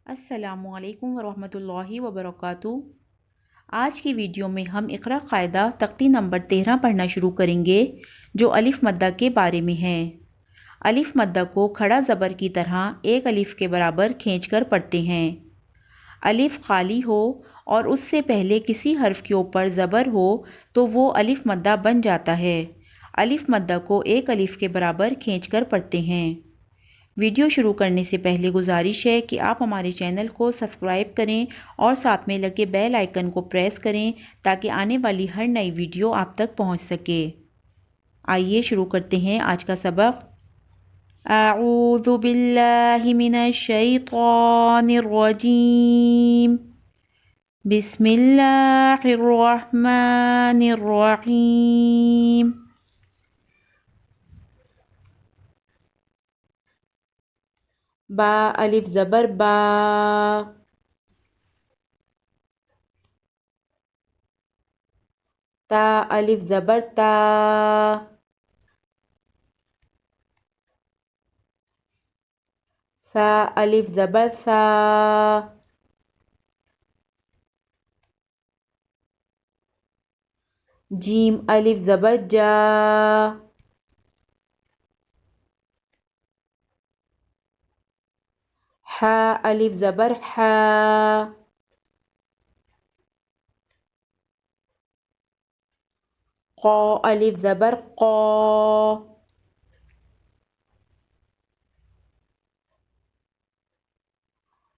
السلام علیکم ورحمۃ اللہ وبرکاتہ۔ آج کی ویڈیو میں ہم اقرا قاعدہ تختی نمبر 13 پڑھنا شروع کریں گے جو الف مدہ کے بارے میں ہے۔ الف مدہ کو کھڑا زبر کی طرح ایک الف کے برابر کھینچ کر پڑھتے ہیں۔ الف خالی ہو اور اس سے پہلے کسی حرف کے اوپر زبر ہو تو وہ الف مدہ بن جاتا ہے۔ الف مدہ کو ایک الف کے برابر کھینچ کر پڑھتے ہیں۔ ویڈیو شروع کرنے سے پہلے گزارش ہے کہ آپ ہمارے چینل کو سبسکرائب کریں اور ساتھ میں لگے بیل آئیکن کو پریس کریں تاکہ آنے والی ہر نئی ویڈیو آپ تک پہنچ سکے۔ آئیے شروع کرتے ہیں آج کا سبق۔ اعوذ باللہ من الشیطان الرجیم، بسم اللہ الرحمن الرحیم۔ با الف زبر با، تا الف زبر تا، ثا الف زبر ثا، جیم الف زبر جا، حا الف زبر حا، قا الف زبر قا،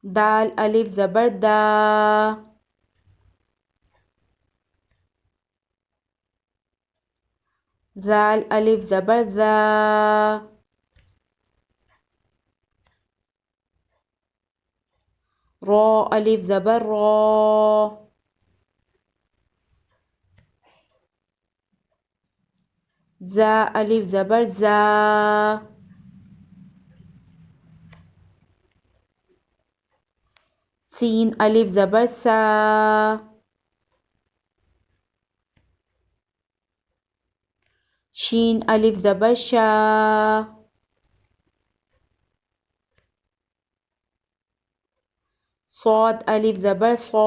دال الف زبر دا، ذال الف زبر ذا، را الف زبر را، زا الف زبر زا، سین الف زبر سا، شین الف زبر شا، صاد الف زبر صا،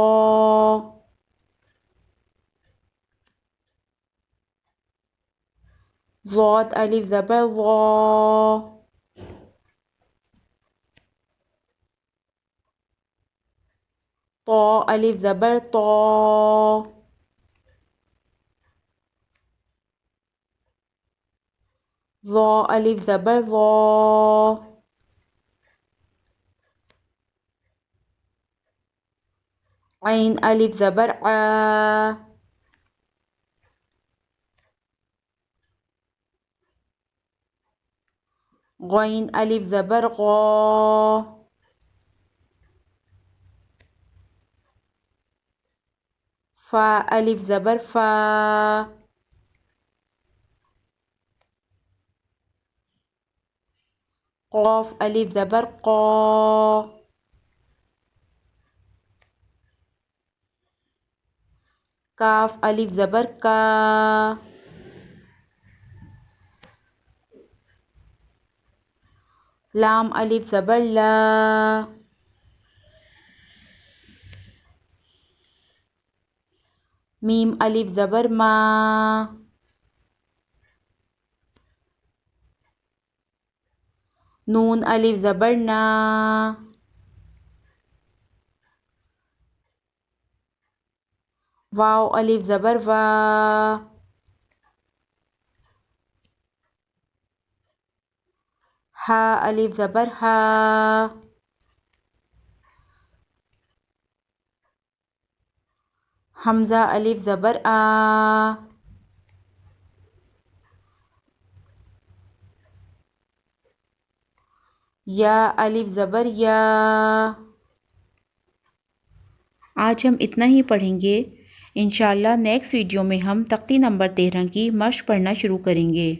ضاد الف زبر ضا، طا الف زبر طا، ظا الف زبر ظا، عین الف زبر ع، غین الف زبر غا، فا الف زبر فا، قاف الف زبر قا، کاف الف زبر کا، لام الف زبر لا، میم الف زبر ما، نون الف زبر نا، واو الف زبر وا، ہا الف زبر ہا، حمزہ الف زبر آ، یا الف زبر یا۔ آج ہم اتنا ہی پڑھیں گے۔ انشاءاللہ نیکسٹ ویڈیو میں ہم تختی نمبر 13 کی مشق پڑھنا شروع کریں گے۔